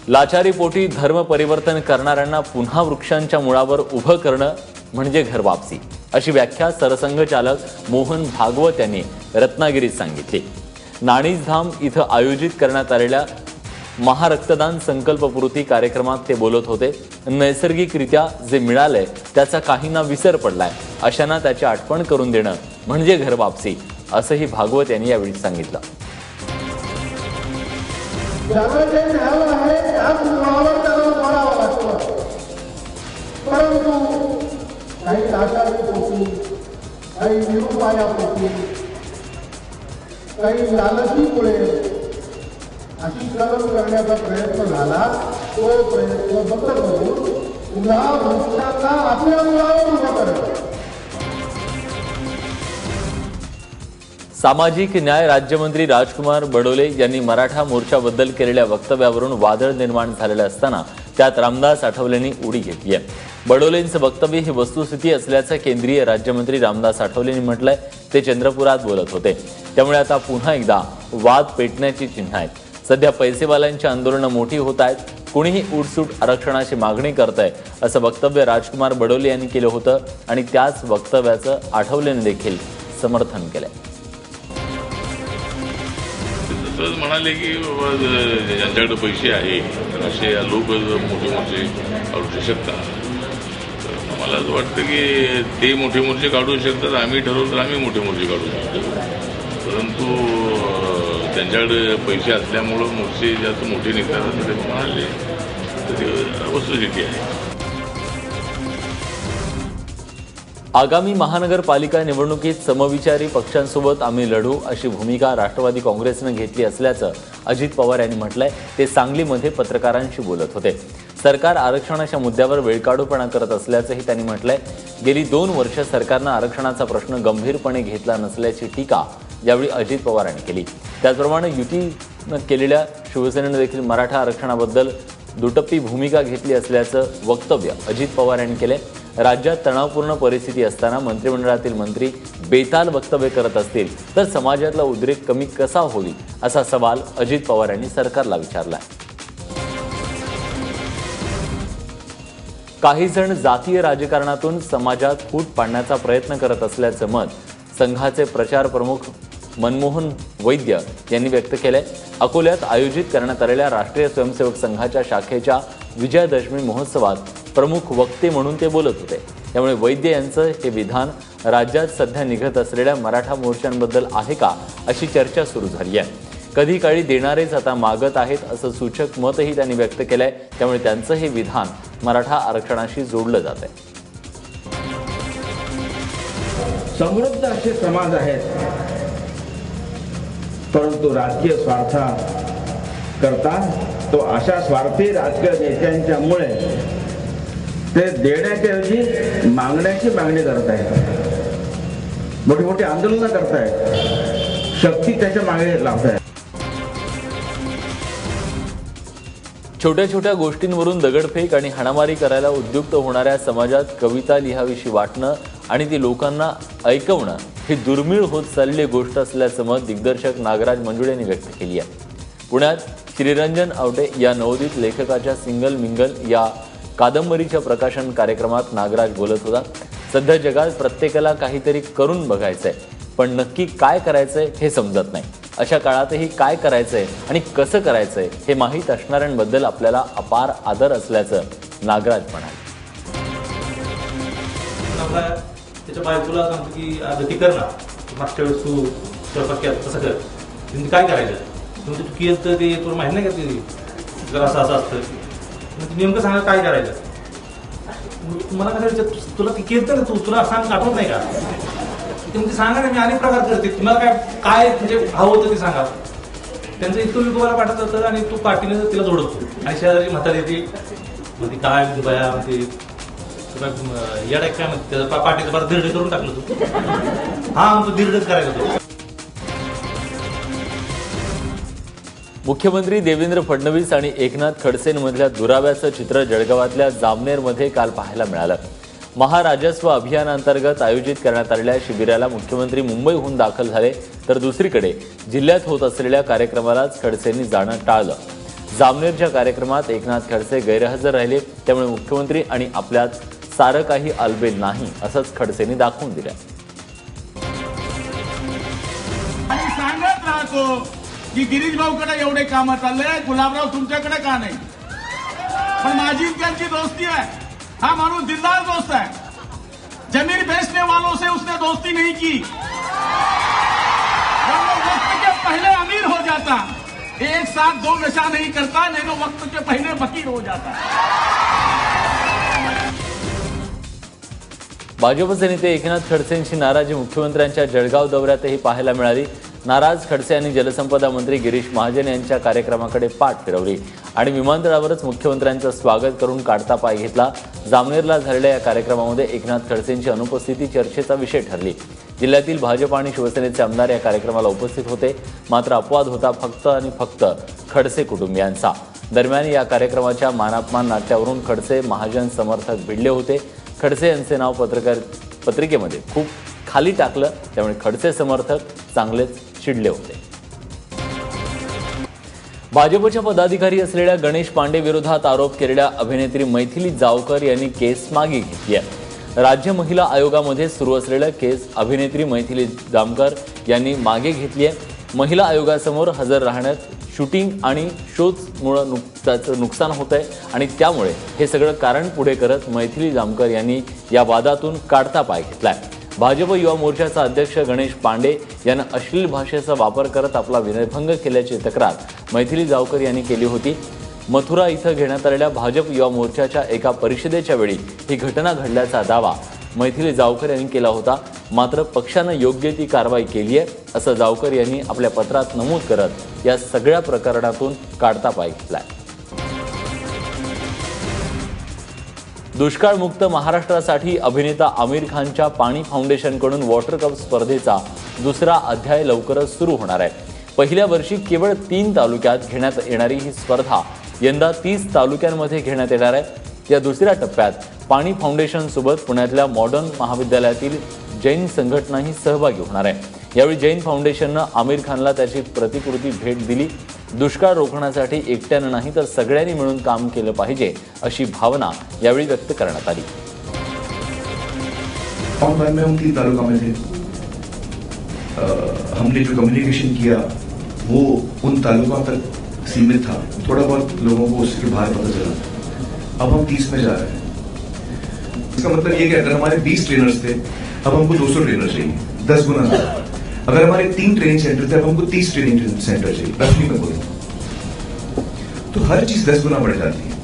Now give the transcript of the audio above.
लाचारीपोटी धर्म परिवर्तन करणाऱ्यांना पुन्हा वृक्षांच्या मुळावर उभं करणं म्हणजे घर वापसी, अशी व्याख्या सरसंघचालक मोहन भागवत यांनी रत्नागिरीत सांगितली. नाणीजधाम इथं आयोजित करण्यात आलेल्या महारक्तदान संकल्पपूर्ती कार्यक्रमात ते बोलत होते. नैसर्गिकरित्या जे मिळालंय त्याचा काहींना विसर पडलाय, अशांना त्याची आठवण करून देणं म्हणजे घर वापसी, असंही भागवत यांनी यावेळी सांगितलं. परंतु काही लाचारीपोटी, काही निरुपायापोटी, काही लालचीमुळे अशी कलम करण्याचा प्रयत्न झाला. तो प्रयत्न बंद करून पुन्हा वृक्षांना आपल्या मुळावर उभं करत. सामाजिक न्याय राज्यमंत्री राजकुमार बडोले यांनी मराठा मोर्चाबद्दल केलेल्या वक्तव्यावरून वादळ निर्माण झालेलं असताना त्यात रामदास आठवलेंनी उडी घेतली आहे. बडोलेंचं वक्तव्य ही वस्तुस्थिती असल्याचं केंद्रीय राज्यमंत्री रामदास आठवलेंनी म्हटलंय. ते चंद्रपुरात बोलत होते. त्यामुळे आता पुन्हा एकदा वाद पेटण्याची चिन्ह आहेत. सध्या पैसेवाल्यांची आंदोलनं मोठी होत आहेत. कुणीही उठसूट आरक्षणाची मागणी करतंय असं वक्तव्य राजकुमार बडोले यांनी केलं होतं आणि त्याच वक्तव्याचं आठवलेंनी देखील समर्थन केलंय. म्हणाले की ज्यांच्याकडे पैसे आहे असे लोक मोठे मोर्चे काढू शकतात. तर मला असं वाटतं की ते मोठे मोर्चे काढू शकतात, आम्ही ठरवलं तर आम्ही मोठे मोर्चे काढू शकतो. परंतु त्यांच्याकडे पैसे असल्यामुळं मोर्चे जास्त मोठे निघतात असं ते म्हणाले, तर ते वस्तुस्थिती आहे. आगामी महानगरपालिका निवडणुकीत समविचारी पक्षांसोबत आम्ही लढू, अशी भूमिका राष्ट्रवादी काँग्रेसनं घेतली असल्याचं अजित पवार यांनी म्हटलंय. ते सांगलीमध्ये पत्रकारांशी बोलत होते. सरकार आरक्षणाच्या मुद्द्यावर वेळकाढूपणा करत असल्याचंही त्यांनी म्हटलंय. गेली 2 वर्ष सरकारनं आरक्षणाचा प्रश्न गंभीरपणे घेतला नसल्याची टीका यावेळी अजित पवार यांनी केली. त्याचप्रमाणे युतीनं केलेल्या शिवसेनेनं देखील मराठा आरक्षणाबद्दल दुटप्पी भूमिका घेतली असल्याचं वक्तव्य अजित पवार यांनी केले. राज्यात तणावपूर्ण परिस्थिती असताना मंत्रिमंडळातील मंत्री बेताल वक्तव्य करत असतील तर समाजातला उद्रेक कमी कसा होईल, असा सवाल अजित पवार यांनी सरकारला विचारला. काही जण जातीय राजकारणातून समाजात फूट पाडण्याचा प्रयत्न करत असल्याचं मत संघाचे प्रचार प्रमुख मनमोहन वैद्य यांनी व्यक्त केलंय. अकोल्यात आयोजित करण्यात आलेल्या राष्ट्रीय स्वयंसेवक संघाच्या शाखेच्या विजयादशमी महोत्सवात प्रमुख वक्ते म्हणून ते बोलत होते. त्यामुळे वैद्य यांचं हे विधान राज्यात सध्या निघत असलेल्या मराठा मोर्चांबद्दल आहे का, अशी चर्चा सुरू झाली आहे. कधी काळी देणारेच आता मागत आहेत, असं सूचक मतही त्यांनी व्यक्त केलंय. त्यामुळे त्यांचं हे विधान मराठा आरक्षणाशी जोडलं जात आहे. समृद्ध असे समाज आहेत, परंतु राजकीय स्वार्था करता तो अशा स्वार्थी राजकीय नेत्यांच्यामुळे ते देण्याच्याऐवजी मागण्याची मागणी करत आहेत. मोठी मोठी आंदोलनं करतायत, शक्ती त्याच्या मागे लावतायत. छोट्या छोट्या गोष्टींवरून दगडफेक आणि हाणामारी करायला उद्युक्त होणाऱ्या समाजात कविता लिहावीशी वाटणं आणि ती लोकांना ऐकवणं ही दुर्मिळ होत चाललेली गोष्ट असल्याचं मत दिग्दर्शक नागराज मंजुळे यांनी व्यक्त केली आहे. पुण्यात श्रीरंजन आवटे या नवोदित लेखकाच्या सिंगल मिंगल या कादंबरीच्या प्रकाशन कार्यक्रमात नागराज बोलत होता. सध्या जगात प्रत्येकाला काहीतरी करून बघायचंय, पण नक्की काय करायचंय हे समजत नाही. अशा काळातही काय करायचंय आणि कसं करायचंय हे माहीत असणाऱ्यांबद्दल आपल्याला अपार आदर असल्याचं नागराज म्हणाले. त्याच्या बायकोला सांगतो की गती कर ना, मागच्या वेळेस तू स्वयंपाक केला तसं कर, तुम्ही काय करायचं, तुम्ही तू केलं तर ते तुला माहिती नाही का, ते जर असं असतं नेमकं सांगा काय करायचं. मला काय करायचं, तुला ते केलं ना, तुला सांग आठवत नाही का, ते म्हणजे सांगा ना, मी अनेक प्रकार करते, तुम्हाला काय काय म्हणजे हवं होतं ते सांगा. त्यांचं इतकं मी तुम्हाला पाठवत होतं आणि तू पाठीने तिला जोडतो आणि शेजारी म्हातारी येते म्हणजे काय बया म्हणते येडा काय म्हणते, त्याचा पाठीचं फार दीर्घ करून टाकलं तू. हा तू दीर्घच करायचं होतं. मुख्यमंत्री देवेंद्र फडणवीस आणि एकनाथ खडसेंमधल्या दुराव्याचं चित्र जळगावातल्या जामनेरमध्ये काल पाहायला मिळालं. महाराजस्व अभियानांतर्गत आयोजित करण्यात आलेल्या शिबिराला मुख्यमंत्री मुंबईहून दाखल झाले, तर दुसरीकडे जिल्ह्यात होत असलेल्या कार्यक्रमालाच खडसेंनी जाणं टाळलं. जामनेरच्या कार्यक्रमात एकनाथ खडसे गैरहजर राहिले, त्यामुळे मुख्यमंत्री आणि आपल्यात सारं काही आलबेल नाही असंच खडसेंनी दाखवून दिलं. आणि सांगत राहतो की गिरीश भाऊकडे एवढे कामं चालले, गुलाबराव तुमच्याकडे का नाही? पण माझी त्यांची दोस्ती आहे. हा माणूस दिलदार दोस्त है. जमीन बेचने वालों से उसने दोस्ती नहीं की. जब वो वक्त के पहले अमीर हो जाता, एक साथ दो नशा नहीं करता, नहीं तो वक्त के पहले फकीर हो जाता. भाजपचे नेते एकनाथ खडसेंची नाराजी मुख्यमंत्र्यांच्या जळगाव दौऱ्यातही पाहायला मिळाली. नाराज खडसे यांनी जलसंपदा मंत्री गिरीश महाजन यांच्या कार्यक्रमाकडे पाठ फिरवली आणि विमानतळावरच मुख्यमंत्र्यांचं स्वागत करून काढता पाय घेतला. जामनेरला झालेल्या या कार्यक्रमामध्ये एकनाथ खडसेंची अनुपस्थिती चर्चेचा विषय ठरली. जिल्ह्यातील भाजप आणि शिवसेनेचे आमदार या कार्यक्रमाला उपस्थित होते, मात्र अपवाद होता फक्त आणि फक्त खडसे कुटुंबियांचा. दरम्यान या कार्यक्रमाच्या मानापमान नाट्यावरून खडसे महाजन समर्थक भिडले होते. खडसे यांचे नाव पत्रिकेमध्ये खूप खाली टाकलं, त्यामुळे खडसे समर्थक चांगलेच चिडले होते. भाजपच्या पदाधिकारी असलेल्या गणेश पांडे विरोधात आरोप केलेल्या अभिनेत्री मैथिली जावकर यांनी केस मागे घेतली आहे. राज्य महिला आयोगामध्ये सुरू असलेल्या केस अभिनेत्री मैथिली जामकर यांनी मागे घेतली आहे. महिला आयोगासमोर हजर राहण्यात शूटिंग आणि शोजमुळं त्याचं नुकसान होत आहे आणि त्यामुळे हे सगळं कारण पुढे करत मैथिली जामकर यांनी या वादातून काढता पाय घेतलाय. भाजप युवा मोर्चाचा अध्यक्ष गणेश पांडे यांना अश्लील भाषेचा वापर करत आपला विनयभंग केल्याची तक्रार मैथिली जावकर यांनी केली होती. मथुरा इथं घेण्यात आलेल्या भाजप युवा मोर्चाच्या एका परिषदेच्या वेळी ही घटना घडल्याचा दावा मैथिली जावकर यांनी केला होता. मात्र पक्षानं योग्य ती कारवाई केली आहे असं जावकर यांनी आपल्या पत्रात नमूद करत या सगळ्या प्रकरणातून काढता पाय घेतलाय. दुष्काळमुक्त महाराष्ट्रासाठी अभिनेता आमिर खानच्या पाणी फाउंडेशनकडून वॉटर कप स्पर्धेचा दुसरा अध्याय लवकरच सुरू होणार आहे. पहिल्या वर्षी केवळ 3 तालुक्यात घेण्यात येणारी ही स्पर्धा यंदा 30 तालुक्यांमध्ये घेण्यात येणार आहे. या दुसऱ्या टप्प्यात पाणी फाउंडेशनसोबत पुण्यातल्या मॉडर्न महाविद्यालयातील जैन संघटनाही सहभागी होणार आहे. यावेळी जैन फाउंडेशननं आमिर खानला त्याची प्रतिकृती भेट दिली. दुष्काळ रोखण्यासाठी एकट्यानं नाही तर सगळ्यांनी मिळून काम केलं पाहिजे अशी भावना यावेळी व्यक्त करण्यात आली. में हम 3 तालुका में थे. हमने जो कम्युनिकेशन किया वो उन तालुका तक सीमित था. थोड़ा बहुत लोगों को उसके बाहर पता चला. अब हम 30 में जा रहे हैं. इसका मतलब ये कि अगर हमारे 20 ट्रेनर्स थे, अब हमको 200 ट्रेनर चाहिए, 10 गुना. अगर हमारे 3 ट्रेनिंग सेंटर थे, अब हमको 30 ट्रेनिंग सेंटर चाहिए. रफली में बोलूं तो हर चीज 10 गुना बढ़ जाती है.